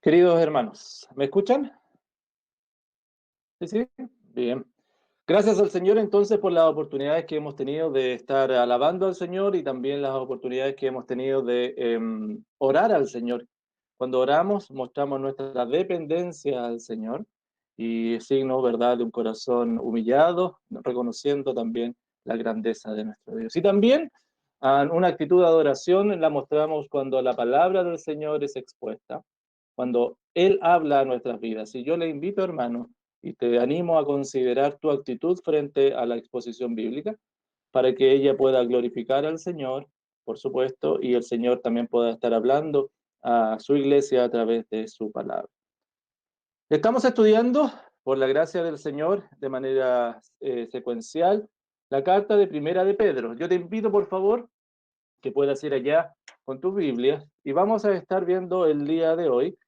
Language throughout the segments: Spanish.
Queridos hermanos, ¿me escuchan? Sí, sí. Bien. Gracias al Señor entonces por las oportunidades que hemos tenido de estar alabando al Señor y también las oportunidades que hemos tenido de orar al Señor. Cuando oramos mostramos nuestra dependencia al Señor y es signo, ¿verdad?, de un corazón humillado, reconociendo también la grandeza de nuestro Dios. Y también una actitud de adoración la mostramos cuando la palabra del Señor es expuesta, cuando Él habla a nuestras vidas. Y yo le invito, hermano, y te animo a considerar tu actitud frente a la exposición bíblica para que ella pueda glorificar al Señor, por supuesto, y el Señor también pueda estar hablando a su iglesia a través de su palabra. Estamos estudiando, por la gracia del Señor, de manera secuencial, la carta de Primera de Pedro. Yo te invito, por favor, que puedas ir allá con tu Biblia y vamos a estar viendo el día de hoy,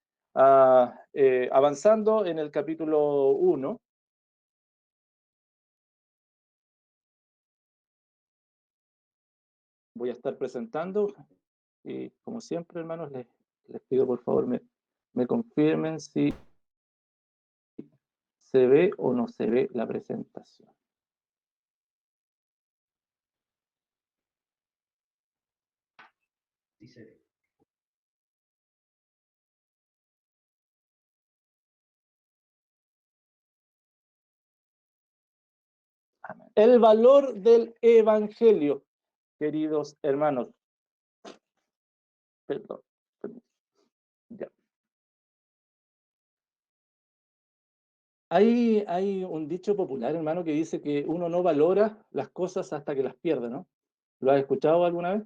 avanzando en el capítulo 1. Voy a estar presentando y como siempre, hermanos, les pido por favor me confirmen si se ve o no se ve la presentación. Sí se ve. El valor del Evangelio, queridos hermanos. Perdón, perdón, ya. Hay un dicho popular, hermano, que dice que uno no valora las cosas hasta que las pierde, ¿no? ¿Lo has escuchado alguna vez?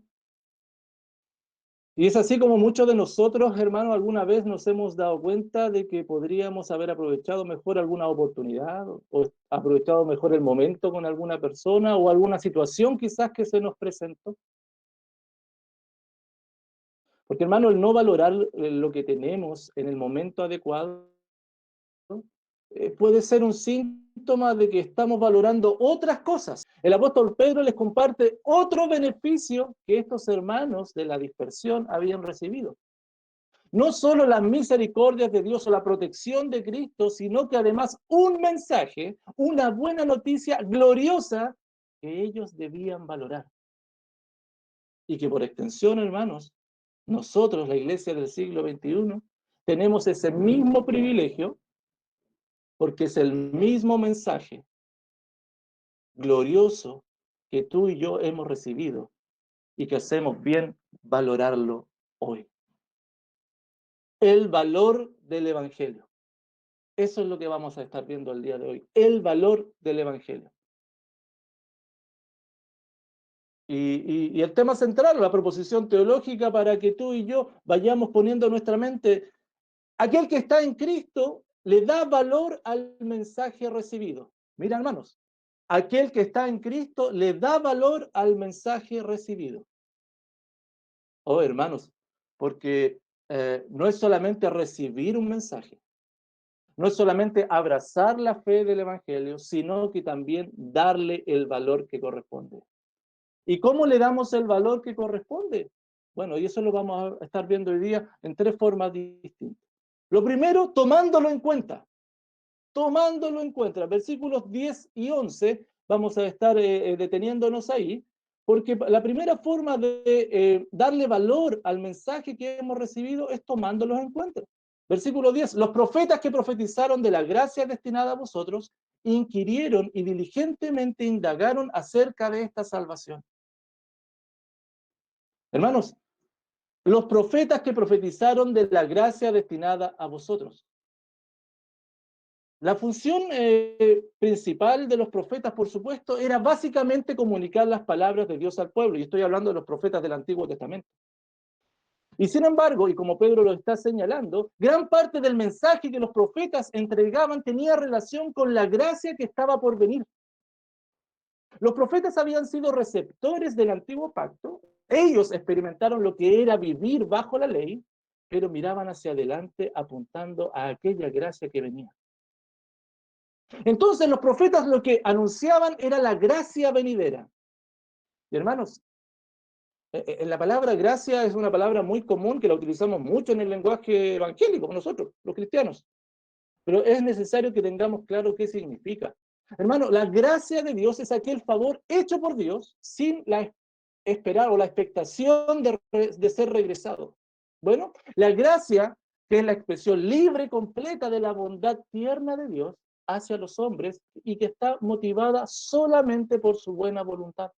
Y es así como muchos de nosotros, hermanos, alguna vez nos hemos dado cuenta de que podríamos haber aprovechado mejor alguna oportunidad o aprovechado mejor el momento con alguna persona o alguna situación quizás que se nos presentó. Porque, hermano, el no valorar lo que tenemos en el momento adecuado puede ser un síntoma de que estamos valorando otras cosas. El apóstol Pedro les comparte otro beneficio que estos hermanos de la dispersión habían recibido. No solo las misericordias de Dios o la protección de Cristo, sino que además un mensaje, una buena noticia gloriosa que ellos debían valorar. Y que por extensión, hermanos, nosotros, la iglesia del siglo XXI, tenemos ese mismo privilegio porque es el mismo mensaje glorioso que tú y yo hemos recibido y que hacemos bien valorarlo hoy. El valor del Evangelio. Eso es lo que vamos a estar viendo el día de hoy, el valor del Evangelio. Y el tema central, la proposición teológica para que tú y yo vayamos poniendo en nuestra mente, aquel que está en Cristo le da valor al mensaje recibido. Mira, hermanos, aquel que está en Cristo le da valor al mensaje recibido. Oh, hermanos, porque no es solamente recibir un mensaje, no es solamente abrazar la fe del Evangelio, sino que también darle el valor que corresponde. ¿Y cómo le damos el valor que corresponde? Bueno, y eso lo vamos a estar viendo hoy día en tres formas distintas. Lo primero, tomándolo en cuenta. Tomándolo en cuenta. Versículos 10 y 11, vamos a estar deteniéndonos ahí, porque la primera forma de darle valor al mensaje que hemos recibido es tomándolos en cuenta. Versículo 10, los profetas que profetizaron de la gracia destinada a vosotros, inquirieron y diligentemente indagaron acerca de esta salvación. Hermanos, los profetas que profetizaron de la gracia destinada a vosotros. La función principal de los profetas, por supuesto, era básicamente comunicar las palabras de Dios al pueblo, y estoy hablando de los profetas del Antiguo Testamento. Y sin embargo, y como Pedro lo está señalando, gran parte del mensaje que los profetas entregaban tenía relación con la gracia que estaba por venir. Los profetas habían sido receptores del antiguo pacto, ellos experimentaron lo que era vivir bajo la ley, pero miraban hacia adelante apuntando a aquella gracia que venía. Entonces los profetas lo que anunciaban era la gracia venidera. Y hermanos, La palabra gracia es una palabra muy común que la utilizamos mucho en el lenguaje evangélico, nosotros, los cristianos. Pero es necesario que tengamos claro qué significa. Hermano, la gracia de Dios es aquel favor hecho por Dios sin la esperar o la expectación de ser regresado. Bueno, la gracia, que es la expresión libre, completa de la bondad tierna de Dios hacia los hombres y que está motivada solamente por su buena voluntad.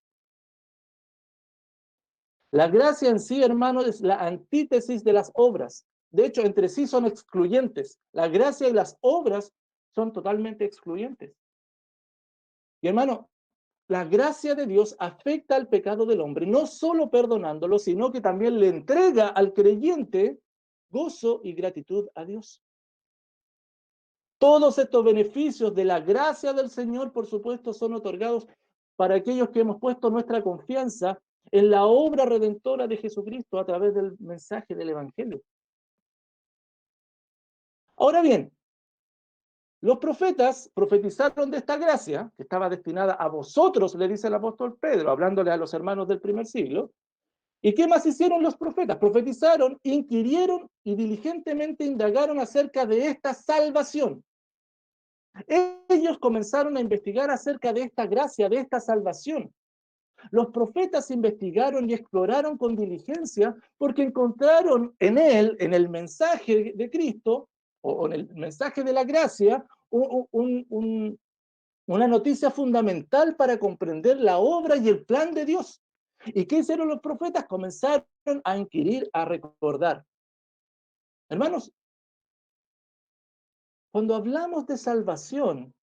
La gracia en sí, hermano, es la antítesis de las obras. De hecho, entre sí son excluyentes. La gracia y las obras son totalmente excluyentes. Y hermano, la gracia de Dios afecta al pecado del hombre, no solo perdonándolo, sino que también le entrega al creyente gozo y gratitud a Dios. Todos estos beneficios de la gracia del Señor, por supuesto, son otorgados para aquellos que hemos puesto nuestra confianza en la obra redentora de Jesucristo a través del mensaje del Evangelio. Ahora bien, los profetas profetizaron de esta gracia, que estaba destinada a vosotros, le dice el apóstol Pedro, hablándole a los hermanos del primer siglo. ¿Y qué más hicieron los profetas? Profetizaron, inquirieron y diligentemente indagaron acerca de esta salvación. Ellos comenzaron a investigar acerca de esta gracia, de esta salvación. Los profetas investigaron y exploraron con diligencia porque encontraron en él, en el mensaje de Cristo, o en el mensaje de la gracia, una noticia fundamental para comprender la obra y el plan de Dios. ¿Y qué hicieron los profetas? Comenzaron a inquirir, a recordar. Hermanos, cuando hablamos de salvación,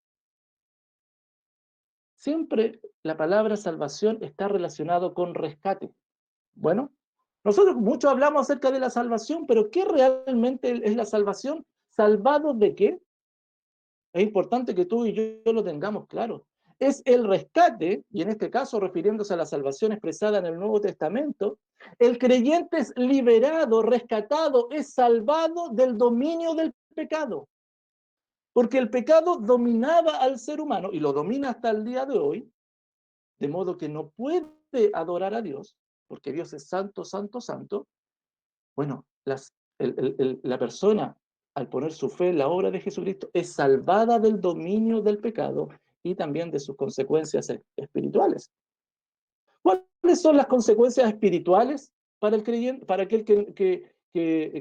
siempre la palabra salvación está relacionado con rescate. Bueno, nosotros mucho hablamos acerca de la salvación, pero ¿qué realmente es la salvación? ¿Salvados de qué? Es importante que tú y yo lo tengamos claro. Es el rescate, y en este caso refiriéndose a la salvación expresada en el Nuevo Testamento, el creyente es liberado, rescatado, es salvado del dominio del pecado. Porque el pecado dominaba al ser humano y lo domina hasta el día de hoy, de modo que no puede adorar a Dios, porque Dios es santo, santo, santo. Bueno, la persona, al poner su fe en la obra de Jesucristo, es salvada del dominio del pecado y también de sus consecuencias espirituales. ¿Cuáles son las consecuencias espirituales para el creyente, para aquel que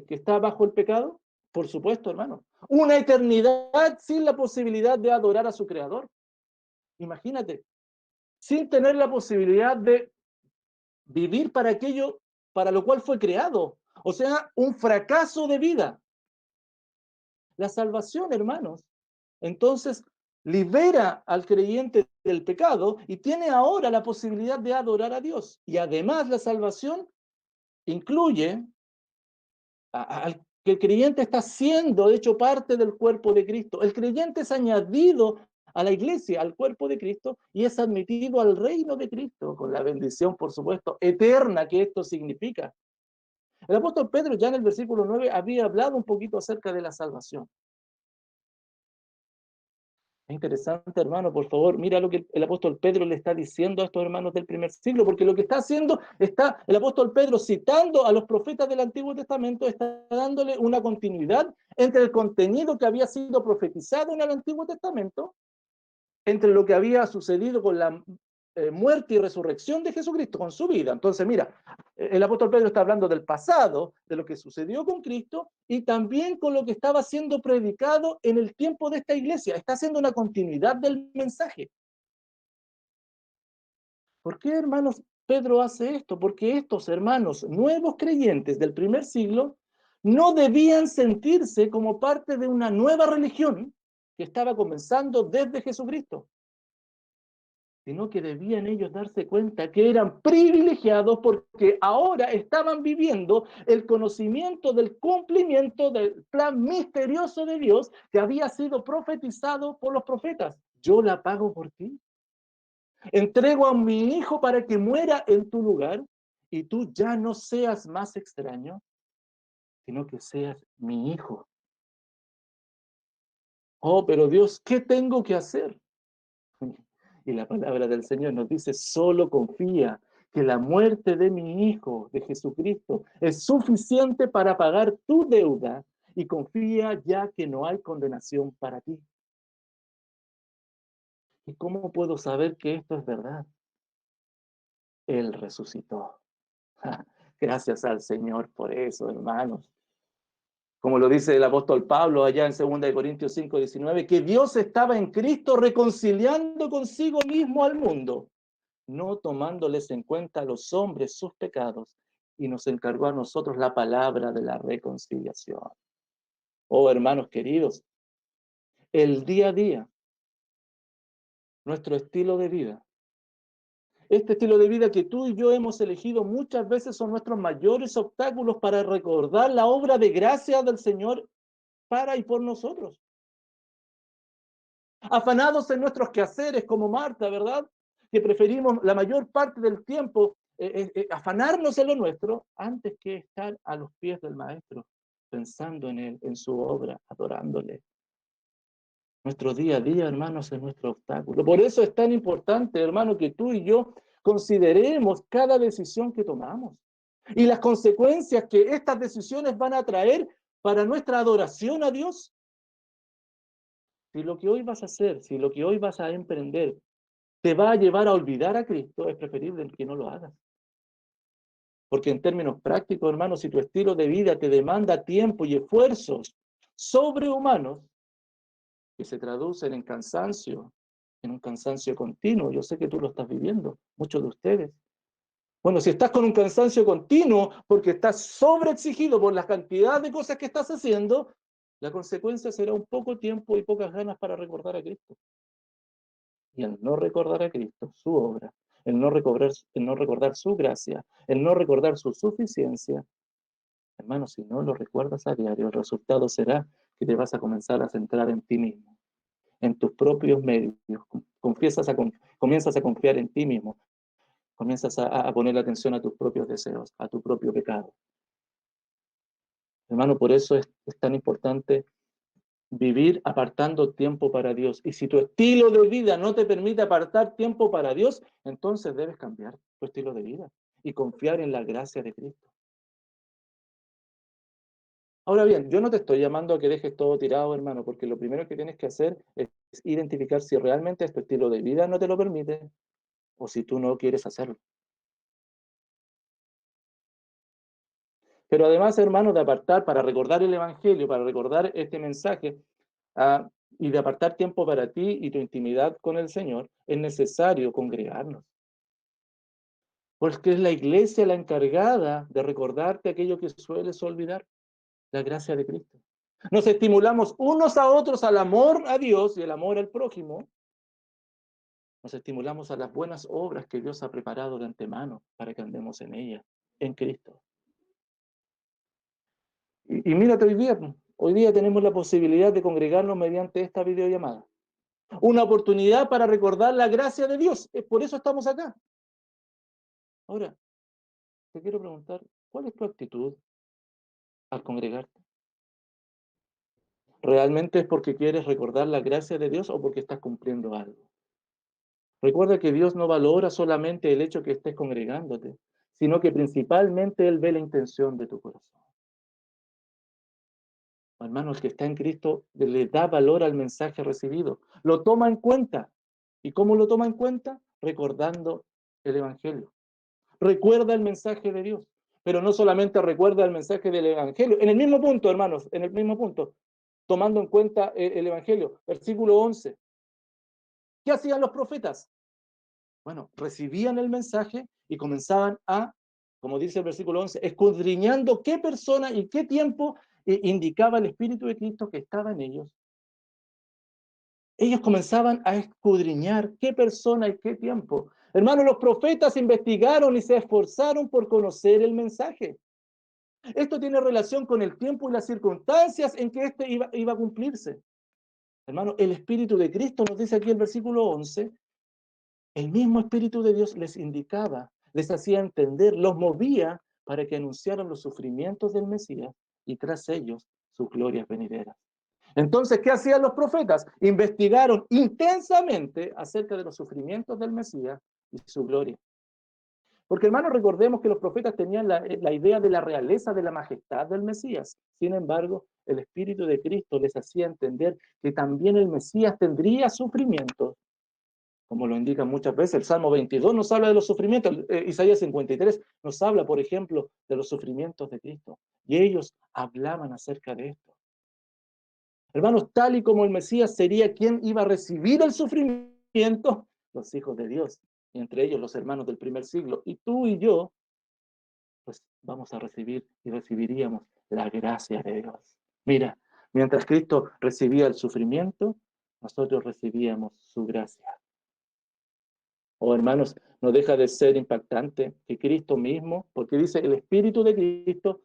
está bajo el pecado? Por supuesto, hermano. Una eternidad sin la posibilidad de adorar a su Creador. Imagínate, sin tener la posibilidad de vivir para aquello para lo cual fue creado. O sea, un fracaso de vida. La salvación, hermanos, entonces libera al creyente del pecado y tiene ahora la posibilidad de adorar a Dios. Y además la salvación incluye al que el creyente está siendo hecho parte del cuerpo de Cristo. El creyente es añadido a la iglesia, al cuerpo de Cristo, y es admitido al reino de Cristo, con la bendición, por supuesto, eterna que esto significa. El apóstol Pedro ya en el versículo 9 había hablado un poquito acerca de la salvación. Es interesante, hermano, por favor, mira lo que el apóstol Pedro le está diciendo a estos hermanos del primer siglo, porque lo que está haciendo, está el apóstol Pedro citando a los profetas del Antiguo Testamento, está dándole una continuidad entre el contenido que había sido profetizado en el Antiguo Testamento, entre lo que había sucedido con la muerte y resurrección de Jesucristo, con su vida. Entonces, mira, el apóstol Pedro está hablando del pasado, de lo que sucedió con Cristo, y también con lo que estaba siendo predicado en el tiempo de esta iglesia. Está haciendo una continuidad del mensaje. ¿Por qué, hermanos, Pedro hace esto? Porque estos hermanos nuevos creyentes del primer siglo no debían sentirse como parte de una nueva religión que estaba comenzando desde Jesucristo, sino que debían ellos darse cuenta que eran privilegiados porque ahora estaban viviendo el conocimiento del cumplimiento del plan misterioso de Dios que había sido profetizado por los profetas. Yo la pago por ti. Entrego a mi hijo para que muera en tu lugar y tú ya no seas más extraño, sino que seas mi hijo. Oh, pero Dios, ¿qué tengo que hacer? Y la palabra del Señor nos dice, solo confía, que la muerte de mi Hijo, de Jesucristo, es suficiente para pagar tu deuda y confía ya que no hay condenación para ti. ¿Y cómo puedo saber que esto es verdad? Él resucitó. Gracias al Señor por eso, hermanos. Como lo dice el apóstol Pablo allá en 2 Corintios 5:19, que Dios estaba en Cristo reconciliando consigo mismo al mundo, no tomándoles en cuenta a los hombres sus pecados, y nos encargó a nosotros la palabra de la reconciliación. Oh, hermanos queridos, el día a día, nuestro estilo de vida, este estilo de vida que tú y yo hemos elegido muchas veces son nuestros mayores obstáculos para recordar la obra de gracia del Señor para y por nosotros. Afanados en nuestros quehaceres como Marta, ¿verdad? Que preferimos la mayor parte del tiempo afanarnos en lo nuestro antes que estar a los pies del Maestro, pensando en Él, en su obra, adorándole. Nuestro día a día, hermanos, es nuestro obstáculo. Por eso es tan importante, hermano, que tú y yo consideremos cada decisión que tomamos y las consecuencias que estas decisiones van a traer para nuestra adoración a Dios. Si lo que hoy vas a hacer, si lo que hoy vas a emprender te va a llevar a olvidar a Cristo, es preferible que no lo hagas. Porque en términos prácticos, hermanos, si tu estilo de vida te demanda tiempo y esfuerzos sobrehumanos, que se traducen en cansancio, en un cansancio continuo, yo sé que tú lo estás viviendo, muchos de ustedes. Bueno, si estás con un cansancio continuo porque estás sobreexigido por la cantidad de cosas que estás haciendo, la consecuencia será un poco tiempo y pocas ganas para recordar a Cristo. Y el no recordar a Cristo, su obra, el no recordar su gracia, el no recordar su suficiencia, hermano, si no lo recuerdas a diario, el resultado será que te vas a comenzar a centrar en ti mismo, en tus propios medios, comienzas a confiar en ti mismo, comienzas a poner atención a tus propios deseos, a tu propio pecado. Hermano, por eso es tan importante vivir apartando tiempo para Dios. Y si tu estilo de vida no te permite apartar tiempo para Dios, entonces debes cambiar tu estilo de vida y confiar en la gracia de Cristo. Ahora bien, yo no te estoy llamando a que dejes todo tirado, hermano, porque lo primero que tienes que hacer es identificar si realmente tu estilo de vida no te lo permite o si tú no quieres hacerlo. Pero además, hermano, de apartar para recordar el Evangelio, para recordar este mensaje, y de apartar tiempo para ti y tu intimidad con el Señor, es necesario congregarnos. Porque es la iglesia la encargada de recordarte aquello que sueles olvidar, la gracia de Cristo. Nos estimulamos unos a otros al amor a Dios y el amor al prójimo. Nos estimulamos a las buenas obras que Dios ha preparado de antemano para que andemos en ellas, en Cristo. Y mírate hoy día tenemos la posibilidad de congregarnos mediante esta videollamada. Una oportunidad para recordar la gracia de Dios. Por eso estamos acá. Ahora, te quiero preguntar, ¿cuál es tu actitud al congregarte? ¿Realmente es porque quieres recordar la gracia de Dios o porque estás cumpliendo algo? Recuerda que Dios no valora solamente el hecho que estés congregándote, sino que principalmente Él ve la intención de tu corazón. Hermano, el que está en Cristo le da valor al mensaje recibido, lo toma en cuenta. ¿Y cómo lo toma en cuenta? Recordando el Evangelio. Recuerda el mensaje de Dios, pero no solamente recuerda el mensaje del Evangelio. En el mismo punto, hermanos, en el mismo punto, tomando en cuenta el Evangelio, versículo 11. ¿Qué hacían los profetas? Bueno, recibían el mensaje y comenzaban a, como dice el versículo 11, escudriñando qué persona y qué tiempo indicaba el Espíritu de Cristo que estaba en ellos. Ellos comenzaban a escudriñar qué persona y qué tiempo. Hermanos, los profetas investigaron y se esforzaron por conocer el mensaje. Esto tiene relación con el tiempo y las circunstancias en que este iba a cumplirse. Hermano, el Espíritu de Cristo, nos dice aquí el versículo 11, el mismo Espíritu de Dios les indicaba, les hacía entender, los movía para que anunciaran los sufrimientos del Mesías y tras ellos sus glorias venideras. Entonces, ¿qué hacían los profetas? Investigaron intensamente acerca de los sufrimientos del Mesías y su gloria. Porque, hermanos, recordemos que los profetas tenían la idea de la realeza, de la majestad del Mesías. Sin embargo, el Espíritu de Cristo les hacía entender que también el Mesías tendría sufrimientos, como lo indica muchas veces. El Salmo 22 nos habla de los sufrimientos. Isaías 53 nos habla, por ejemplo, de los sufrimientos de Cristo. Y ellos hablaban acerca de esto. Hermanos, tal y como el Mesías sería quien iba a recibir el sufrimiento, los hijos de Dios, y entre ellos los hermanos del primer siglo, y tú y yo, pues vamos a recibir y recibiríamos la gracia de Dios. Mira, mientras Cristo recibía el sufrimiento, nosotros recibíamos su gracia. Oh, hermanos, no deja de ser impactante que Cristo mismo, porque dice el Espíritu de Cristo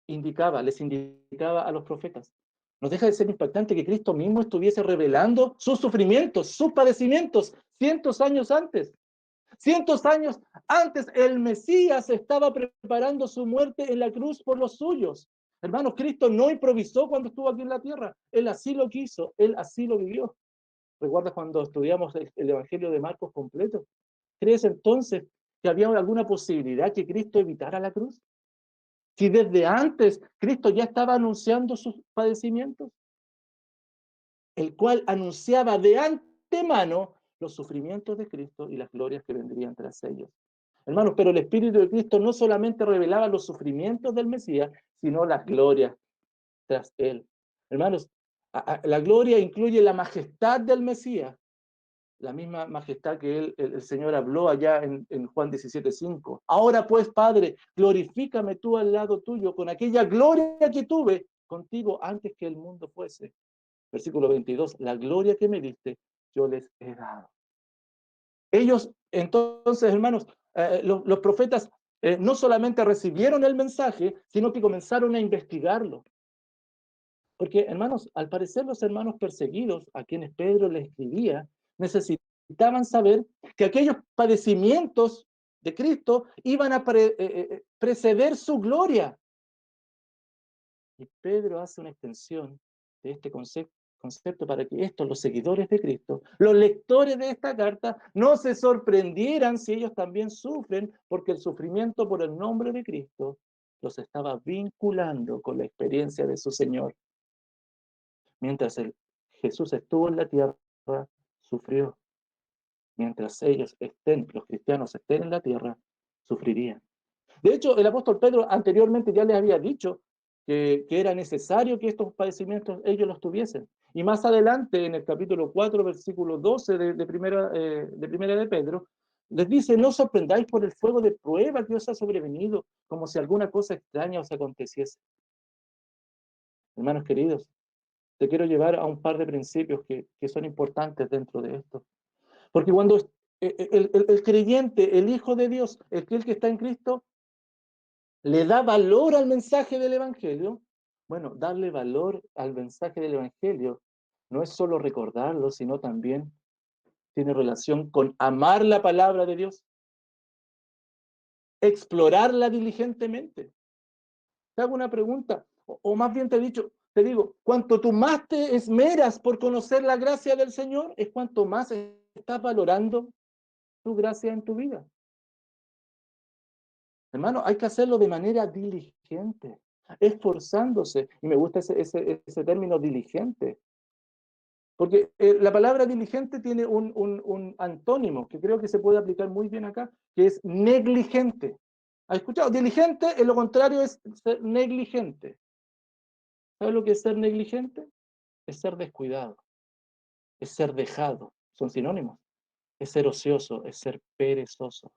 les indicaba a los profetas. No deja de ser impactante que Cristo mismo estuviese revelando sus sufrimientos, sus padecimientos, cientos años antes. Cientos años antes, el Mesías estaba preparando su muerte en la cruz por los suyos. Hermanos, Cristo no improvisó cuando estuvo aquí en la tierra. Él así lo quiso, Él así lo vivió. ¿Recuerdas cuando estudiamos el Evangelio de Marcos completo? ¿Crees entonces que había alguna posibilidad que Cristo evitara la cruz? Si desde antes Cristo ya estaba anunciando sus padecimientos, el cual anunciaba de antemano los sufrimientos de Cristo y las glorias que vendrían tras ellos. Hermanos, pero el Espíritu de Cristo no solamente revelaba los sufrimientos del Mesías, sino las glorias tras él. Hermanos, la gloria incluye la majestad del Mesías, la misma majestad que el Señor habló allá en Juan 17:5. Ahora pues, Padre, glorifícame tú al lado tuyo con aquella gloria que tuve contigo antes que el mundo fuese. Versículo 22, la gloria que me diste, yo les he dado. Ellos, entonces, hermanos, los profetas no solamente recibieron el mensaje, sino que comenzaron a investigarlo. Porque, hermanos, al parecer los hermanos perseguidos, a quienes Pedro le escribía, necesitaban saber que aquellos padecimientos de Cristo iban a preceder su gloria. Y Pedro hace una extensión de este concepto para que estos, los seguidores de Cristo, los lectores de esta carta, no se sorprendieran si ellos también sufren, porque el sufrimiento por el nombre de Cristo los estaba vinculando con la experiencia de su Señor. Mientras Jesús estuvo en la tierra, sufrió. Mientras ellos estén, los cristianos estén en la tierra, sufrirían. De hecho, el apóstol Pedro anteriormente ya les había dicho que era necesario que estos padecimientos ellos los tuviesen. Y más adelante, en el capítulo 4, versículo 12 de primera de Pedro, les dice, no os sorprendáis por el fuego de prueba que os ha sobrevenido, como si alguna cosa extraña os aconteciese. Hermanos queridos, te quiero llevar a un par de principios que son importantes dentro de esto. Porque cuando el creyente, el Hijo de Dios, el que está en Cristo, le da valor al mensaje del Evangelio, bueno, darle valor al mensaje del Evangelio no es solo recordarlo, sino también tiene relación con amar la palabra de Dios, explorarla diligentemente. Te hago una pregunta, o más bien te digo, cuanto tú más te esmeras por conocer la gracia del Señor, es cuanto más estás valorando tu gracia en tu vida. Hermano, hay que hacerlo de manera diligente, esforzándose. Y me gusta ese término diligente. Porque la palabra diligente tiene un antónimo que creo que se puede aplicar muy bien acá, que es negligente. ¿Has escuchado? Diligente, en lo contrario, es ser negligente. ¿Sabes lo que es ser negligente? Es ser descuidado, es ser dejado. Son sinónimos. Es ser ocioso, es ser perezoso.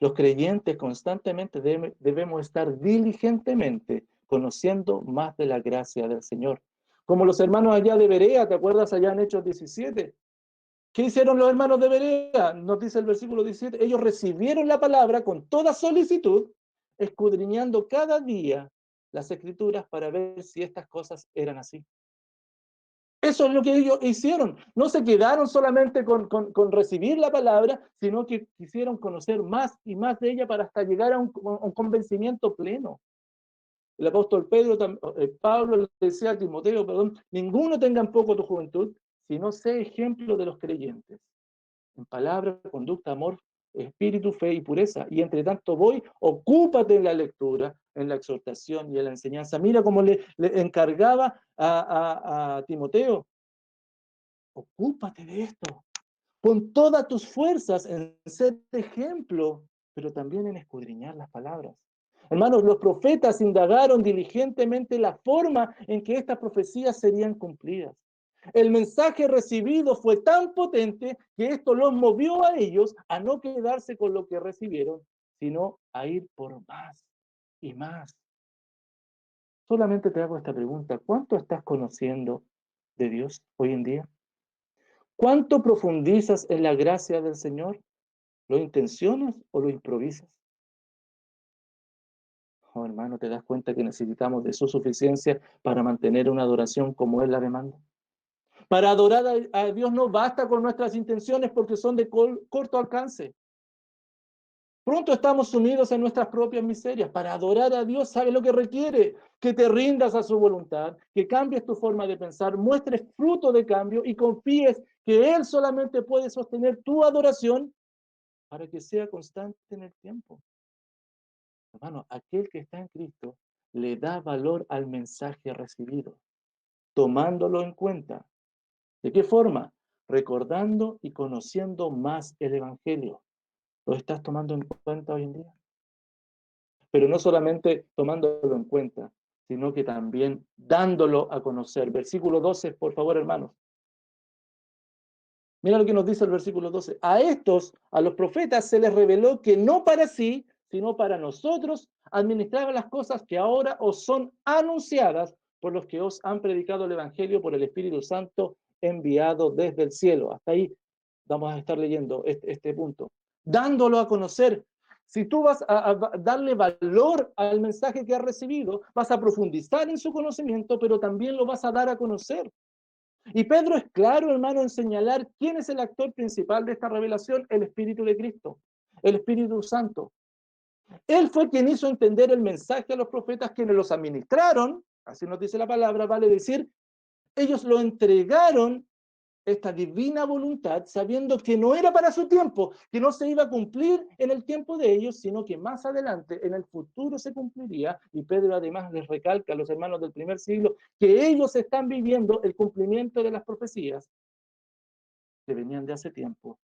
Los creyentes constantemente debemos estar diligentemente conociendo más de la gracia del Señor. Como los hermanos allá de Berea, ¿te acuerdas allá en Hechos 17? ¿Qué hicieron los hermanos de Berea? Nos dice el versículo 17. Ellos recibieron la palabra con toda solicitud, escudriñando cada día las escrituras para ver si estas cosas eran así. Eso es lo que ellos hicieron. No se quedaron solamente con recibir la palabra, sino que quisieron conocer más y más de ella para hasta llegar a un convencimiento pleno. El apóstol Pablo le decía a Timoteo, ninguno tenga en poco tu juventud, sino sé ejemplo de los creyentes. En palabra, conducta, amor, espíritu, fe y pureza. Y entre tanto voy, ocúpate en la lectura, en la exhortación y en la enseñanza. Mira cómo le encargaba a Timoteo, ocúpate de esto. Pon todas tus fuerzas en ser ejemplo, pero también en escudriñar las palabras. Hermanos, los profetas indagaron diligentemente la forma en que estas profecías serían cumplidas. El mensaje recibido fue tan potente que esto los movió a ellos a no quedarse con lo que recibieron, sino a ir por más y más. Solamente te hago esta pregunta: ¿cuánto estás conociendo de Dios hoy en día? ¿Cuánto profundizas en la gracia del Señor? ¿Lo intencionas o lo improvisas? Oh, hermano, ¿te das cuenta que necesitamos de su suficiencia para mantener una adoración como Él la demanda? Para adorar a Dios no basta con nuestras intenciones porque son de corto alcance. Pronto estamos sumidos en nuestras propias miserias. Para adorar a Dios, ¿sabe lo que requiere? Que te rindas a su voluntad, que cambies tu forma de pensar, muestres fruto de cambio y confíes que Él solamente puede sostener tu adoración para que sea constante en el tiempo. Hermano, aquel que está en Cristo le da valor al mensaje recibido, tomándolo en cuenta. ¿De qué forma? Recordando y conociendo más el Evangelio. ¿Lo estás tomando en cuenta hoy en día? Pero no solamente tomándolo en cuenta, sino que también dándolo a conocer. Versículo 12, por favor, hermanos. Mira lo que nos dice el versículo 12. A estos, a los profetas, se les reveló que no para sí, sino para nosotros, administraban las cosas que ahora os son anunciadas por los que os han predicado el Evangelio por el Espíritu Santo enviado desde el cielo. Hasta ahí vamos a estar leyendo este punto. Dándolo a conocer. Si tú vas a darle valor al mensaje que has recibido, vas a profundizar en su conocimiento, pero también lo vas a dar a conocer. Y Pedro es claro, hermano, en señalar quién es el actor principal de esta revelación: el Espíritu de Cristo, el Espíritu Santo. Él fue quien hizo entender el mensaje a los profetas, quienes los administraron, así nos dice la palabra, vale decir, ellos lo entregaron, esta divina voluntad, sabiendo que no era para su tiempo, que no se iba a cumplir en el tiempo de ellos, sino que más adelante, en el futuro, se cumpliría. Y Pedro además les recalca a los hermanos del primer siglo que ellos están viviendo el cumplimiento de las profecías que venían de hace tiempo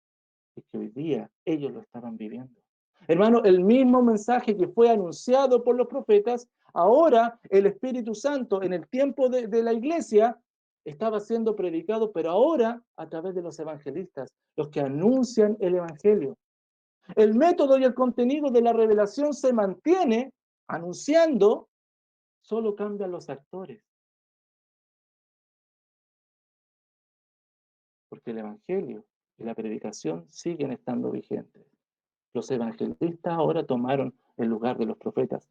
y que hoy día ellos lo estaban viviendo. Hermano, el mismo mensaje que fue anunciado por los profetas, ahora el Espíritu Santo en el tiempo de la iglesia estaba siendo predicado, pero ahora a través de los evangelistas, los que anuncian el Evangelio. El método y el contenido de la revelación se mantiene anunciando, solo cambian los actores, porque el Evangelio y la predicación siguen estando vigentes. Los evangelistas ahora tomaron el lugar de los profetas.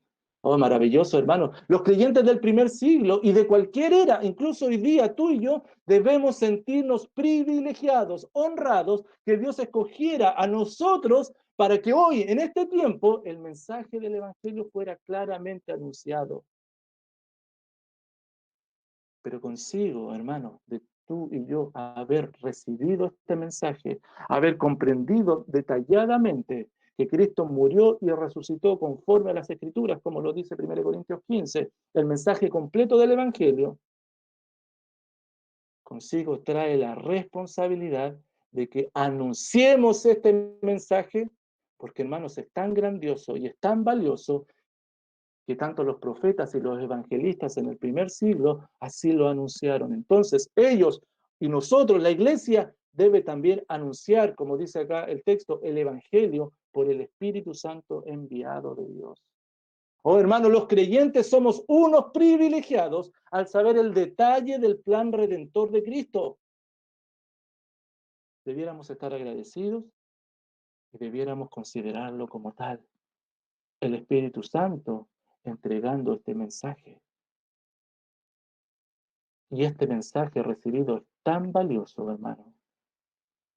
Oh, maravilloso, hermano. Los creyentes del primer siglo y de cualquier era, incluso hoy día tú y yo, debemos sentirnos privilegiados, honrados, que Dios escogiera a nosotros para que hoy, en este tiempo, el mensaje del evangelio fuera claramente anunciado. Pero consigo, hermano, de tú y yo haber recibido este mensaje, haber comprendido detalladamente que Cristo murió y resucitó conforme a las Escrituras, como lo dice 1 Corintios 15, el mensaje completo del Evangelio, consigo trae la responsabilidad de que anunciemos este mensaje, porque, hermanos, es tan grandioso y es tan valioso que tanto los profetas y los evangelistas en el primer siglo así lo anunciaron. Entonces, ellos y nosotros, la iglesia, debe también anunciar, como dice acá el texto, el evangelio por el Espíritu Santo enviado de Dios. Oh, hermanos, los creyentes somos unos privilegiados al saber el detalle del plan redentor de Cristo. Debiéramos estar agradecidos y debiéramos considerarlo como tal. El Espíritu Santo entregando este mensaje. Y este mensaje recibido es tan valioso, hermano,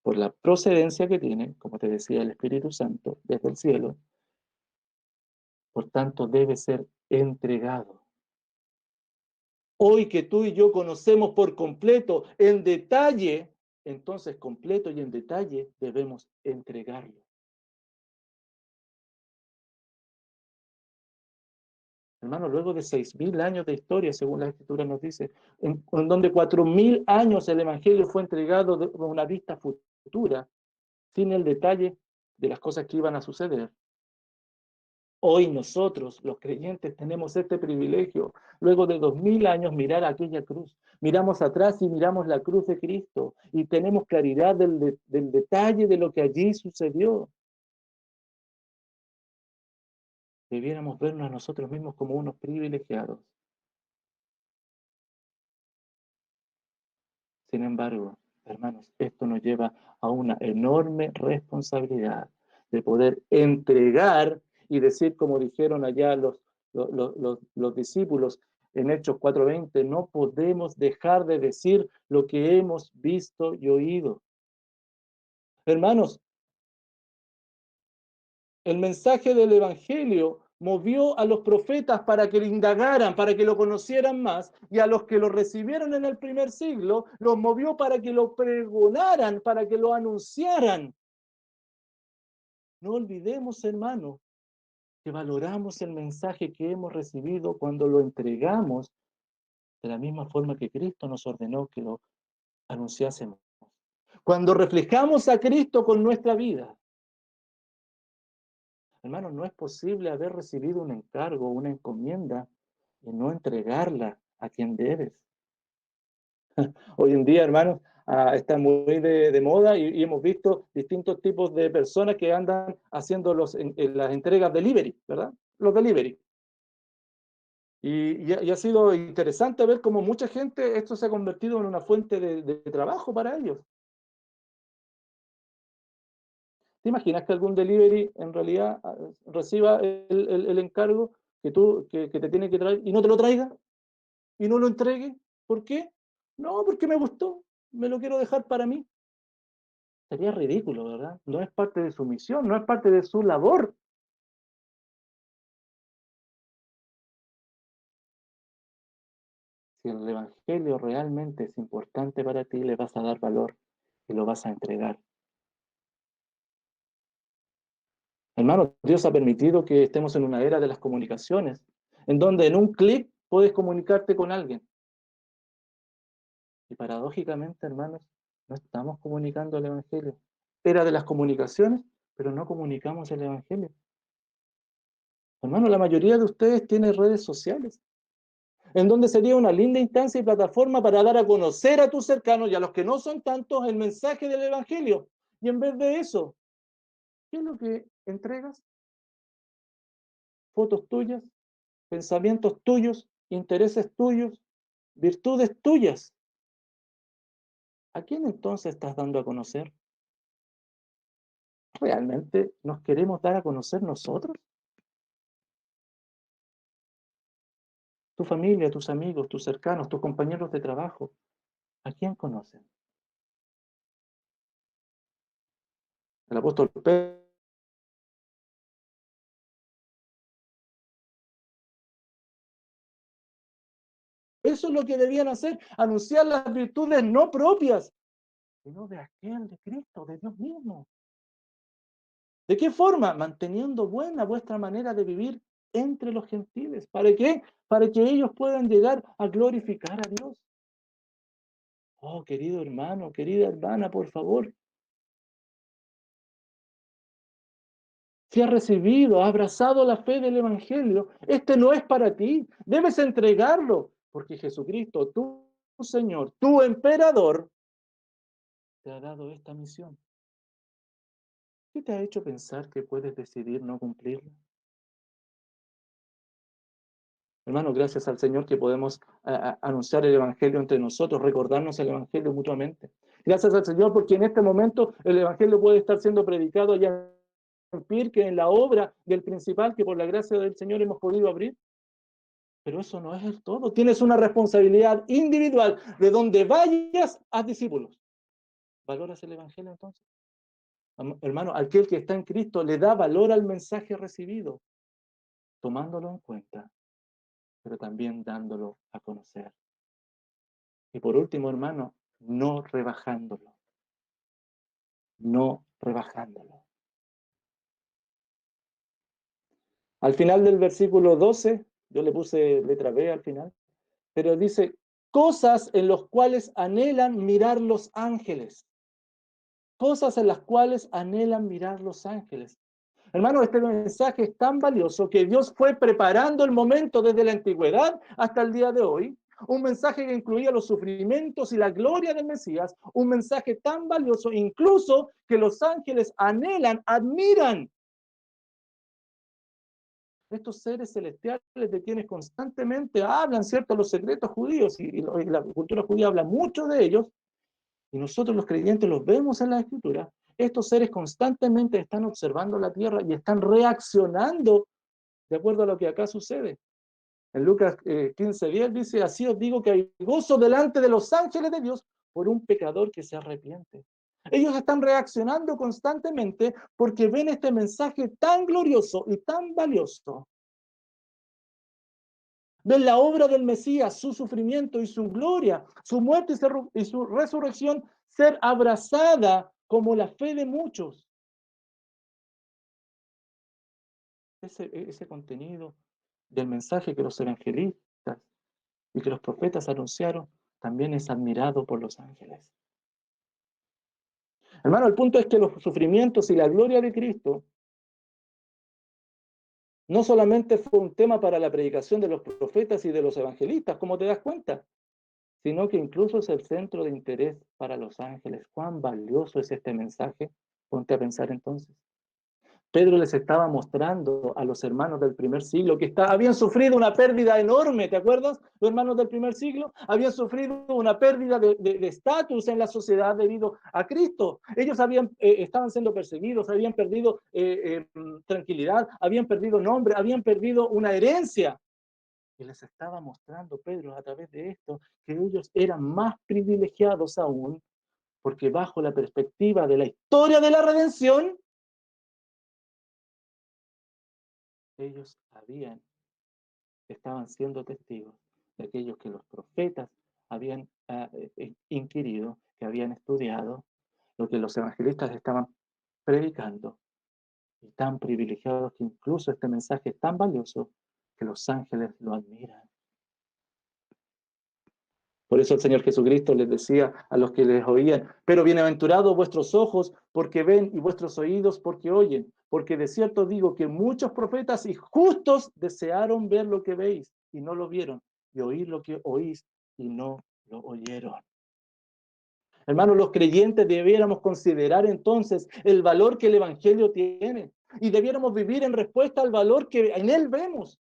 por la procedencia que tiene, como te decía, el Espíritu Santo desde el cielo, por tanto debe ser entregado. Hoy que tú y yo conocemos por completo, en detalle, entonces completo y en detalle debemos entregarlo. Hermano, luego de 6.000 años de historia, según la Escritura nos dice, en donde 4.000 años el Evangelio fue entregado con una vista futura, sin el detalle de las cosas que iban a suceder. Hoy nosotros, los creyentes, tenemos este privilegio, luego de 2.000 años, mirar aquella cruz. Miramos atrás y miramos la cruz de Cristo y tenemos claridad del detalle de lo que allí sucedió. Debiéramos vernos a nosotros mismos como unos privilegiados. Sin embargo, hermanos, esto nos lleva a una enorme responsabilidad de poder entregar y decir, como dijeron allá los discípulos en Hechos 4:20, no podemos dejar de decir lo que hemos visto y oído. Hermanos, el mensaje del Evangelio movió a los profetas para que le indagaran, para que lo conocieran más, y a los que lo recibieron en el primer siglo, los movió para que lo pregonaran, para que lo anunciaran. No olvidemos, hermanos, que valoramos el mensaje que hemos recibido cuando lo entregamos de la misma forma que Cristo nos ordenó que lo anunciásemos. Cuando reflejamos a Cristo con nuestra vida. Hermanos, no es posible haber recibido un encargo, una encomienda, y no entregarla a quien debes. Hoy en día, hermanos, está muy de moda y hemos visto distintos tipos de personas que andan haciendo las entregas delivery, ¿verdad? Los delivery. Y ha sido interesante ver cómo mucha gente, esto se ha convertido en una fuente de trabajo para ellos. ¿Te imaginas que algún delivery en realidad reciba el encargo que te tiene que traer y no te lo traiga y no lo entregue? ¿Por qué? No, porque me gustó, me lo quiero dejar para mí. Sería ridículo, ¿verdad? No es parte de su misión, no es parte de su labor. Si el Evangelio realmente es importante para ti, le vas a dar valor y lo vas a entregar. Hermano, Dios ha permitido que estemos en una era de las comunicaciones, en donde en un clic puedes comunicarte con alguien. Y paradójicamente, hermanos, no estamos comunicando el Evangelio. Era de las comunicaciones, pero no comunicamos el Evangelio. Hermano, la mayoría de ustedes tiene redes sociales, en donde sería una linda instancia y plataforma para dar a conocer a tus cercanos y a los que no son tantos el mensaje del Evangelio. Y en vez de eso, ¿qué es lo que entregas? Fotos tuyas, pensamientos tuyos, intereses tuyos, virtudes tuyas. ¿A quién entonces estás dando a conocer? ¿Realmente nos queremos dar a conocer nosotros? Tu familia, tus amigos, tus cercanos, tus compañeros de trabajo, ¿a quién conocen? El apóstol Pedro, eso es lo que debían hacer, anunciar las virtudes no propias, sino de aquel, de Cristo, de Dios mismo. ¿De qué forma? Manteniendo buena vuestra manera de vivir entre los gentiles. ¿Para qué? Para que ellos puedan llegar a glorificar a Dios. Oh, querido hermano, querida hermana, por favor, si has recibido, has abrazado la fe del Evangelio, este no es para ti, debes entregarlo, porque Jesucristo, tu Señor, tu emperador, te ha dado esta misión. ¿Qué te ha hecho pensar que puedes decidir no cumplirla? Hermanos, gracias al Señor que podemos anunciar el Evangelio entre nosotros, recordarnos el Evangelio mutuamente. Gracias al Señor porque en este momento el Evangelio puede estar siendo predicado allá en Pirque, en la obra del principal que por la gracia del Señor hemos podido abrir. Pero eso no es el todo. Tienes una responsabilidad individual. De donde vayas, haz discípulos. ¿Valoras el Evangelio entonces? Hermano, aquel que está en Cristo le da valor al mensaje recibido, tomándolo en cuenta, pero también dándolo a conocer. Y por último, hermano, no rebajándolo. No rebajándolo. Al final del versículo 12 yo le puse letra B al final, pero dice, cosas en las cuales anhelan mirar los ángeles, cosas en las cuales anhelan mirar los ángeles. Hermano, este mensaje es tan valioso que Dios fue preparando el momento desde la antigüedad hasta el día de hoy. Un mensaje que incluía los sufrimientos y la gloria del Mesías. Un mensaje tan valioso incluso que los ángeles anhelan, admiran. Estos seres celestiales de quienes constantemente hablan, ¿cierto? Los secretos judíos y la cultura judía habla mucho de ellos. Y nosotros los creyentes los vemos en la Escritura. Estos seres constantemente están observando la tierra y están reaccionando de acuerdo a lo que acá sucede. En Lucas 15:10 dice, así os digo que hay gozo delante de los ángeles de Dios por un pecador que se arrepiente. Ellos están reaccionando constantemente porque ven este mensaje tan glorioso y tan valioso. Ven la obra del Mesías, su sufrimiento y su gloria, su muerte y su resurrección ser abrazada como la fe de muchos. Ese contenido del mensaje que los evangelistas y que los profetas anunciaron también es admirado por los ángeles. Hermano, el punto es que los sufrimientos y la gloria de Cristo no solamente fue un tema para la predicación de los profetas y de los evangelistas, como te das cuenta, sino que incluso es el centro de interés para los ángeles. ¿Cuán valioso es este mensaje? Ponte a pensar entonces. Pedro les estaba mostrando a los hermanos del primer siglo que habían sufrido una pérdida enorme, ¿te acuerdas? Los hermanos del primer siglo habían sufrido una pérdida de estatus en la sociedad debido a Cristo. Ellos estaban siendo perseguidos, habían perdido tranquilidad, habían perdido nombre, habían perdido una herencia. Y les estaba mostrando Pedro a través de esto que ellos eran más privilegiados aún, porque bajo la perspectiva de la historia de la redención, ellos estaban siendo testigos de aquellos que los profetas habían inquirido, que habían estudiado, lo que los evangelistas estaban predicando, y tan privilegiados que incluso este mensaje es tan valioso que los ángeles lo admiran. Por eso el Señor Jesucristo les decía a los que les oían, pero bienaventurados vuestros ojos porque ven y vuestros oídos porque oyen, porque de cierto digo que muchos profetas y justos desearon ver lo que veis y no lo vieron, y oír lo que oís y no lo oyeron. Hermanos, los creyentes debiéramos considerar entonces el valor que el Evangelio tiene y debiéramos vivir en respuesta al valor que en él vemos.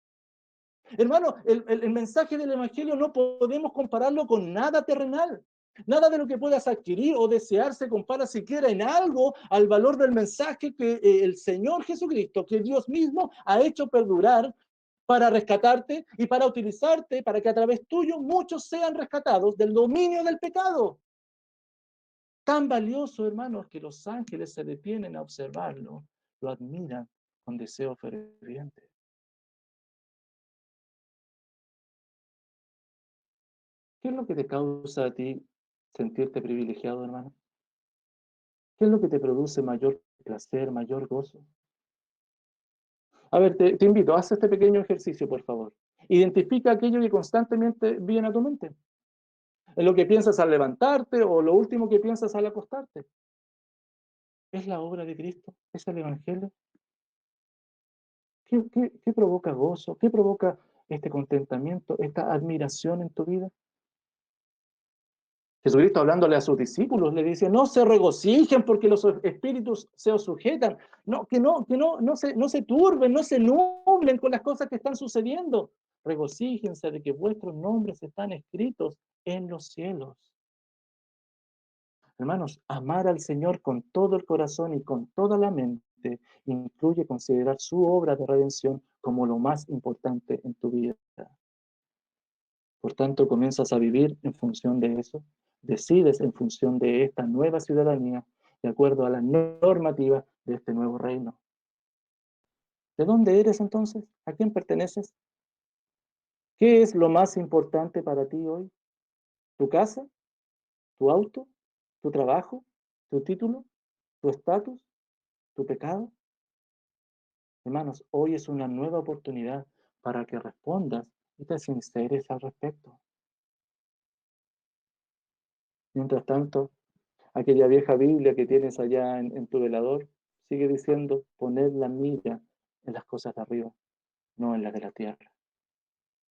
Hermano, el mensaje del Evangelio no podemos compararlo con nada terrenal. Nada de lo que puedas adquirir o desear se compara siquiera en algo al valor del mensaje que el Señor Jesucristo, que Dios mismo ha hecho perdurar para rescatarte y para utilizarte, para que a través tuyo muchos sean rescatados del dominio del pecado. Tan valioso, hermanos, que los ángeles se detienen a observarlo, lo admiran con deseo ferviente. ¿Qué es lo que te causa a ti sentirte privilegiado, hermano? ¿Qué es lo que te produce mayor placer, mayor gozo? A ver, te invito, haz este pequeño ejercicio, por favor. Identifica aquello que constantemente viene a tu mente. Es lo que piensas al levantarte o lo último que piensas al acostarte. ¿Es la obra de Cristo? ¿Es el Evangelio? ¿Qué provoca gozo? ¿Qué provoca este contentamiento, esta admiración en tu vida? Jesucristo hablándole a sus discípulos le dice, no se regocijen porque los espíritus se os sujetan, no, no se turben, no se nublen con las cosas que están sucediendo. Regocíjense de que vuestros nombres están escritos en los cielos. Hermanos, amar al Señor con todo el corazón y con toda la mente incluye considerar su obra de redención como lo más importante en tu vida. Por tanto, comienzas a vivir en función de eso, decides en función de esta nueva ciudadanía, de acuerdo a la normativa de este nuevo reino. ¿De dónde eres entonces? ¿A quién perteneces? ¿Qué es lo más importante para ti hoy? ¿Tu casa? ¿Tu auto? ¿Tu trabajo? ¿Tu título? ¿Tu estatus? ¿Tu pecado? Hermanos, hoy es una nueva oportunidad para que respondas y te sinceres al respecto. Mientras tanto, aquella vieja Biblia que tienes allá en tu velador sigue diciendo, poned la mira en las cosas de arriba, no en las de la tierra,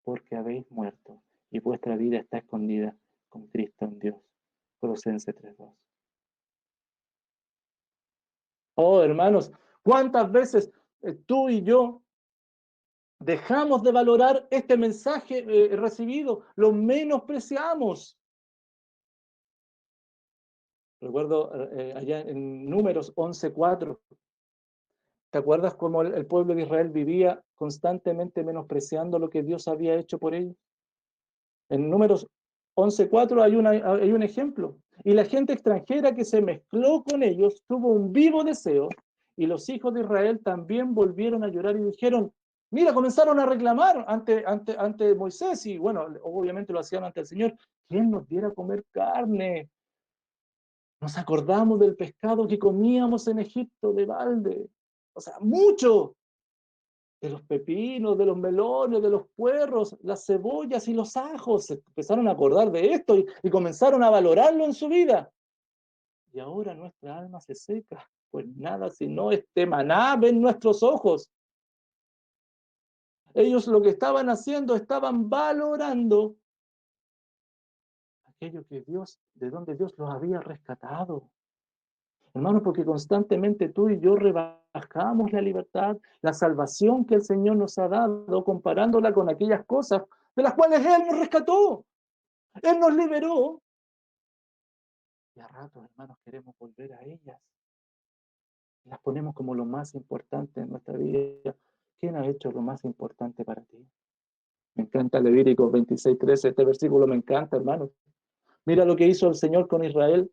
porque habéis muerto y vuestra vida está escondida con Cristo en Dios. Colosenses 3:2. Oh, hermanos, ¿cuántas veces tú y yo dejamos de valorar este mensaje recibido? Lo menospreciamos. Recuerdo allá en Números 11:4. ¿Te acuerdas cómo el pueblo de Israel vivía constantemente menospreciando lo que Dios había hecho por ellos? En Números 11:4 hay un ejemplo. Y la gente extranjera que se mezcló con ellos tuvo un vivo deseo, y los hijos de Israel también volvieron a llorar y dijeron, mira, comenzaron a reclamar ante Moisés, y bueno, obviamente lo hacían ante el Señor, ¿quién nos diera a comer carne? Nos acordamos del pescado que comíamos en Egipto de balde. O sea, mucho de los pepinos, de los melones, de los puerros, las cebollas y los ajos. Se empezaron a acordar de esto y comenzaron a valorarlo en su vida. Y ahora nuestra alma se seca, pues nada sino este maná ven nuestros ojos. Ellos lo que estaban haciendo, estaban valorando aquello que Dios, de donde Dios los había rescatado. Hermano, porque constantemente tú y yo rebajamos la libertad, la salvación que el Señor nos ha dado, comparándola con aquellas cosas de las cuales Él nos rescató, Él nos liberó. Y a ratos, hermanos, queremos volver a ellas. Las ponemos como lo más importante en nuestra vida. ¿Quién ha hecho lo más importante para ti? Me encanta Levítico 26:13. Este versículo me encanta, hermano. Mira lo que hizo el Señor con Israel.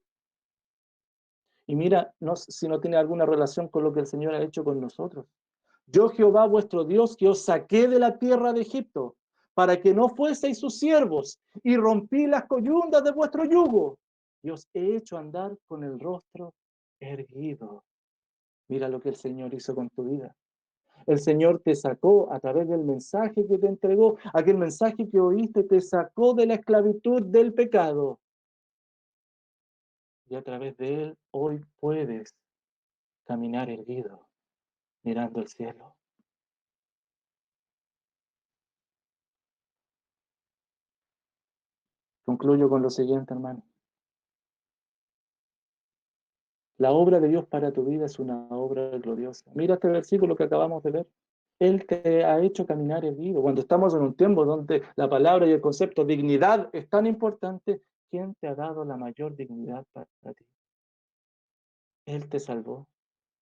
Y mira si no tiene alguna relación con lo que el Señor ha hecho con nosotros. Yo, Jehová vuestro Dios, que os saqué de la tierra de Egipto, para que no fueseis sus siervos, y rompí las coyundas de vuestro yugo, y os he hecho andar con el rostro erguido. Mira lo que el Señor hizo con tu vida. El Señor te sacó a través del mensaje que te entregó, aquel mensaje que oíste, te sacó de la esclavitud del pecado. Y a través de él hoy puedes caminar erguido, mirando el cielo. Concluyo con lo siguiente, hermano. La obra de Dios para tu vida es una obra gloriosa. Mira este versículo que acabamos de ver. Él te ha hecho caminar erguido. Cuando estamos en un tiempo donde la palabra y el concepto dignidad es tan importante, ¿quién te ha dado la mayor dignidad para ti? Él te salvó,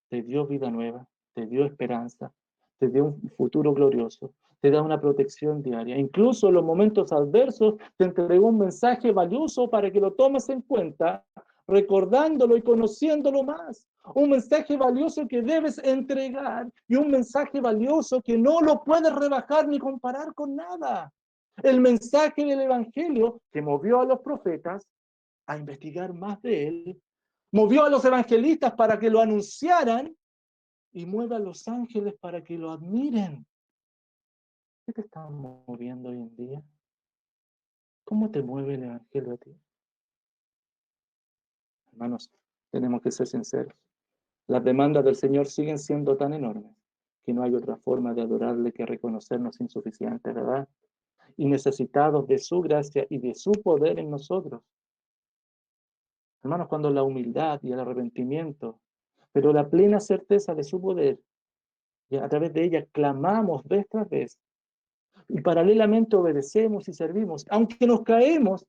te dio vida nueva, te dio esperanza, te dio un futuro glorioso, te da una protección diaria. Incluso en los momentos adversos te entregó un mensaje valioso para que lo tomes en cuenta, recordándolo y conociéndolo más. Un mensaje valioso que debes entregar y un mensaje valioso que no lo puedes rebajar ni comparar con nada. El mensaje del Evangelio que movió a los profetas a investigar más de él, movió a los evangelistas para que lo anunciaran y mueve a los ángeles para que lo admiren. ¿Qué te está moviendo hoy en día? ¿Cómo te mueve el evangelio a ti? Hermanos, tenemos que ser sinceros. Las demandas del Señor siguen siendo tan enormes que no hay otra forma de adorarle que reconocernos insuficientes, ¿verdad? Y necesitados de su gracia y de su poder en nosotros. Hermanos, cuando la humildad y el arrepentimiento, pero la plena certeza de su poder, y a través de ella clamamos vez tras vez, y paralelamente obedecemos y servimos, aunque nos caemos,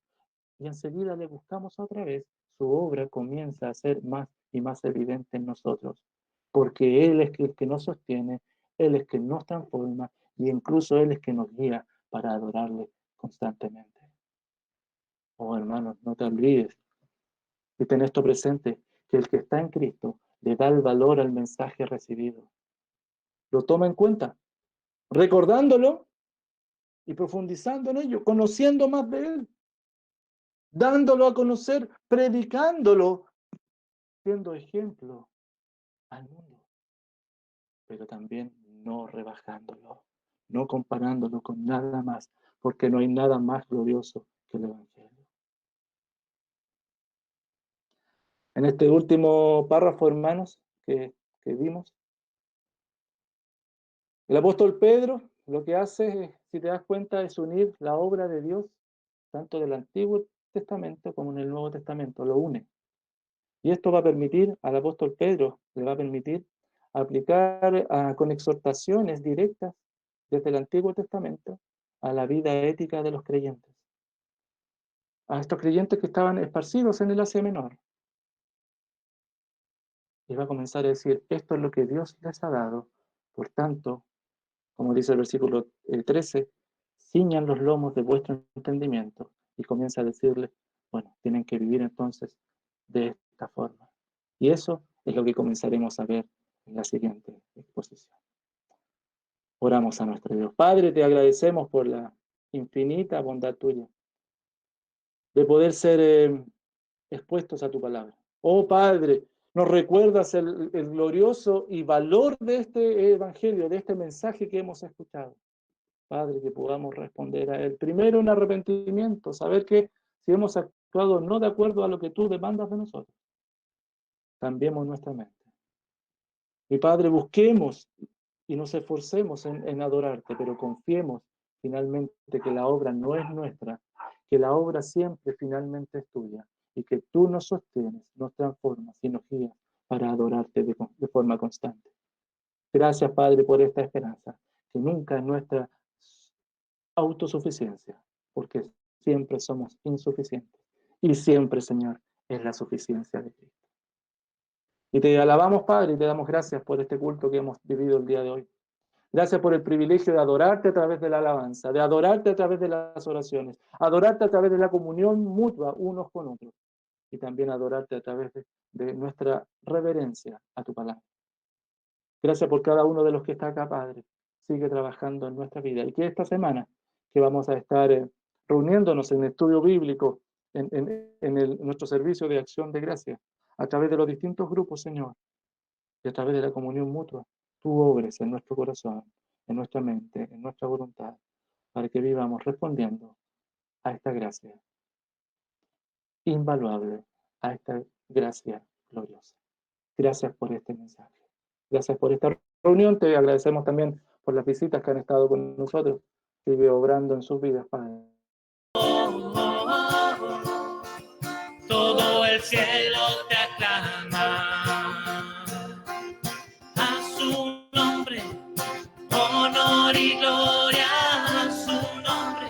y enseguida le buscamos otra vez, su obra comienza a ser más y más evidente en nosotros, porque Él es el que nos sostiene, Él es quien nos transforma, y incluso Él es quien nos guía para adorarle constantemente. Oh, hermanos, no te olvides y ten esto presente, que el que está en Cristo le da el valor al mensaje recibido. Lo toma en cuenta, recordándolo y profundizando en ello, conociendo más de Él, dándolo a conocer, predicándolo, siendo ejemplo al mundo, pero también no rebajándolo, no comparándolo con nada más, porque no hay nada más glorioso que el Evangelio. En este último párrafo, hermanos, que vimos, el apóstol Pedro lo que hace, si te das cuenta, es unir la obra de Dios, tanto del Antiguo Testamento como en el Nuevo Testamento, lo une. Y esto va a permitir al apóstol Pedro, le va a permitir aplicar con exhortaciones directas desde el Antiguo Testamento a la vida ética de los creyentes. A estos creyentes que estaban esparcidos en el Asia Menor. Y va a comenzar a decir, esto es lo que Dios les ha dado. Por tanto, como dice el versículo 13, ciñan los lomos de vuestro entendimiento. Y comienza a decirles, bueno, tienen que vivir entonces de esta forma. Y eso es lo que comenzaremos a ver en la siguiente exposición. Oramos a nuestro Dios. Padre, te agradecemos por la infinita bondad tuya de poder ser expuestos a tu palabra. Oh Padre, nos recuerdas el glorioso y valor de este evangelio, de este mensaje que hemos escuchado. Padre, que podamos responder a él. Primero en arrepentimiento, saber que si hemos actuado no de acuerdo a lo que tú demandas de nosotros, cambiemos nuestra mente. Mi Padre, busquemos y nos esforcemos en adorarte, pero confiemos finalmente que la obra no es nuestra, que la obra siempre finalmente es tuya y que tú nos sostienes, nos transformas y nos guías para adorarte de forma constante. Gracias, Padre, por esta esperanza, que nunca es nuestra autosuficiencia, porque siempre somos insuficientes y siempre, Señor, es la suficiencia de Cristo. Y te alabamos, Padre, y te damos gracias por este culto que hemos vivido el día de hoy. Gracias por el privilegio de adorarte a través de la alabanza, de adorarte a través de las oraciones, adorarte a través de la comunión mutua unos con otros y también adorarte a través de nuestra reverencia a tu palabra. Gracias por cada uno de los que está acá, Padre. Sigue trabajando en nuestra vida y que esta semana que vamos a estar reuniéndonos en estudio bíblico, nuestro servicio de acción de gracia, a través de los distintos grupos, Señor, y a través de la comunión mutua, tú obres en nuestro corazón, en nuestra mente, en nuestra voluntad, para que vivamos respondiendo a esta gracia invaluable, a esta gracia gloriosa. Gracias por este mensaje. Gracias por esta reunión. Te agradecemos también por las visitas que han estado con nosotros. Sigue obrando en sus vidas, Padre. Todo el cielo te aclama. A su nombre, honor y gloria. A su nombre,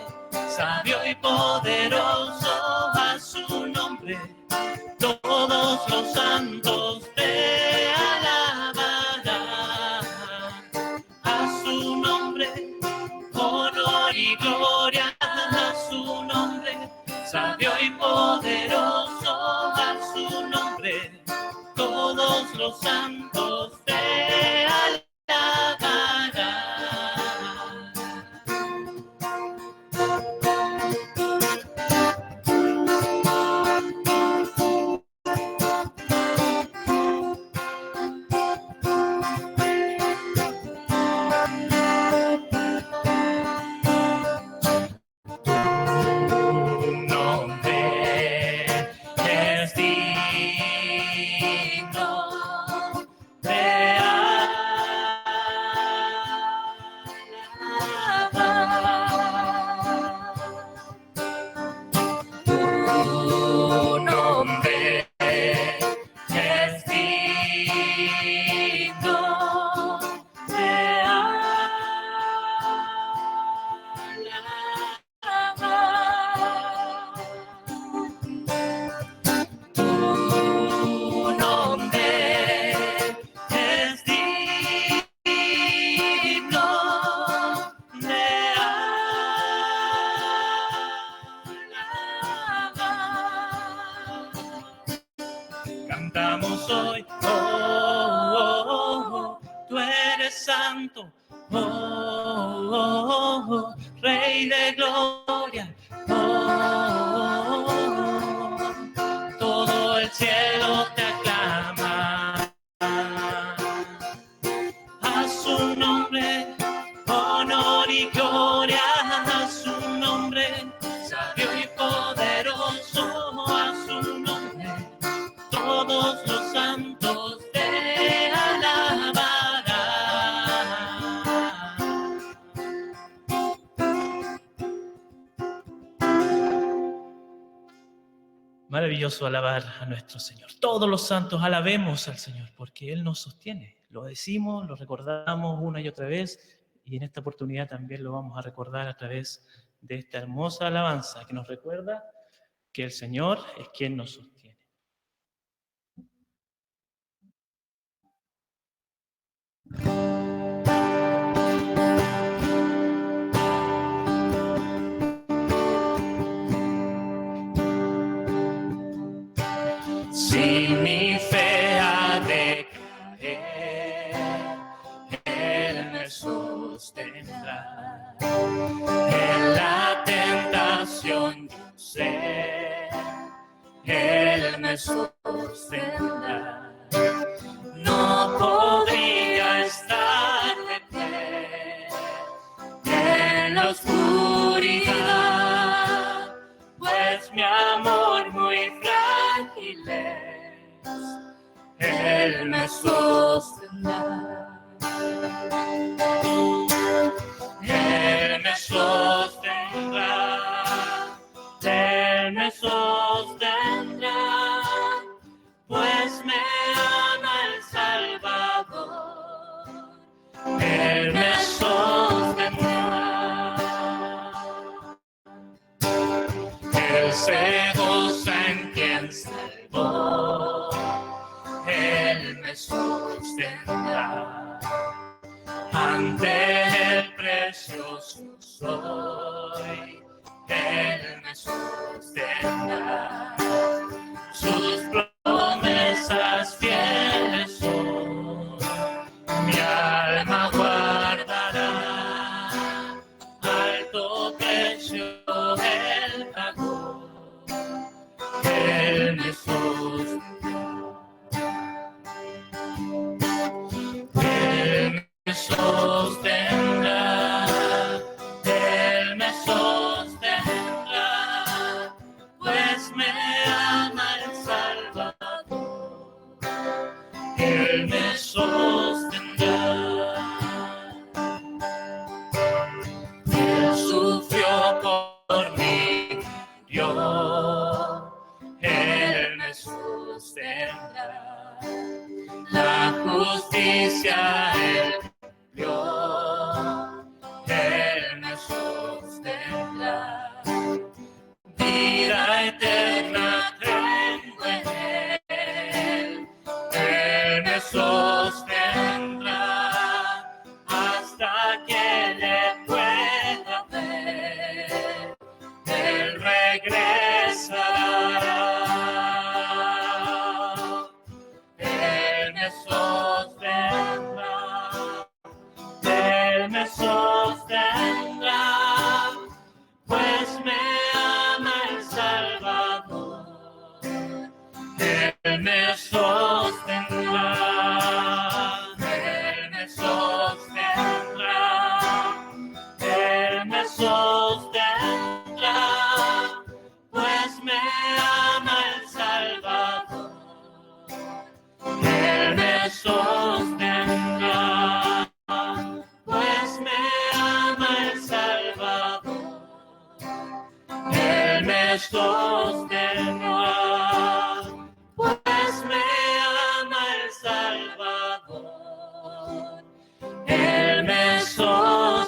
sabio y poderoso. A su nombre, todos los santos te alabarán. A su nombre, honor y gloria. A su nombre, sabio y poderoso, a su nombre, todos los santos te alabarán. Cantamos hoy, oh, oh, oh, tú eres santo, oh, oh, oh, Rey de gloria, oh, oh, oh, todo el cielo te aclama. A su nombre, honor honor y gloria a su nombre, sabio y poderoso a su nombre, todos los santos te alabarán. Maravilloso alabar a nuestro Señor. Todos los santos alabemos al Señor, porque Él nos sostiene. Lo decimos, lo recordamos una y otra vez, y en esta oportunidad también lo vamos a recordar a través de esta hermosa alabanza que nos recuerda que el Señor es quien nos sostiene. Si mi fe ha de caer, Él me sostendrá. En la tentación yo sé, Él me sostendrá. No podría estar de pie en la oscuridad, pues mi amor muy frágil es, Él me sostendrá. Él me sostendrá, Él me sostendrá, pues me ama el Salvador. Él me sostendrá. Él se goza en quien salvó, Él me sostendrá. Ante el precioso soy, Él me sostendrá. Sus promesas fieles son, mi alma guardará. Alto precio Él pagó, Él me sostendrá. Él me sostendrá, Él me sostendrá, pues me ama el Salvador. Él me sostendrá. Él sufrió por mí, murió, Él me sostendrá. La justicia Él cumplió, Él me sostendrá. Vida eterna tengo en Él, Él me sostendrá hasta que le pueda ver, Él regresará. Él me sostendrá, Él me sostendrá, pues me ama el Salvador. Él me sostendrá, Él me sostendrá, Él me sostendrá, pues me ama el Salvador. Él me sostendrá, pues me ama el Salvador. Él me sostendrá, pues me ama el Salvador. Él me sostendrá.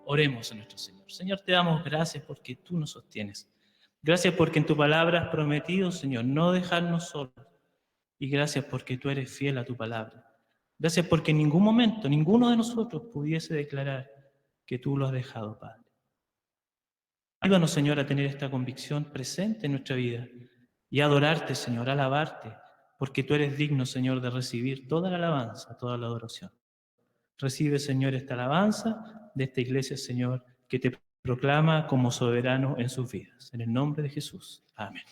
Oremos a nuestro Señor. Señor, te damos gracias porque tú nos sostienes. Gracias porque en tu palabra has prometido, Señor, no dejarnos solos. Y gracias porque tú eres fiel a tu palabra. Gracias porque en ningún momento, ninguno de nosotros pudiese declarar que tú lo has dejado, Padre. Ayúdanos, Señor, a tener esta convicción presente en nuestra vida y a adorarte, Señor, a alabarte, porque tú eres digno, Señor, de recibir toda la alabanza, toda la adoración. Recibe, Señor, esta alabanza de esta iglesia, Señor, que te proclama como soberano en sus vidas. En el nombre de Jesús. Amén.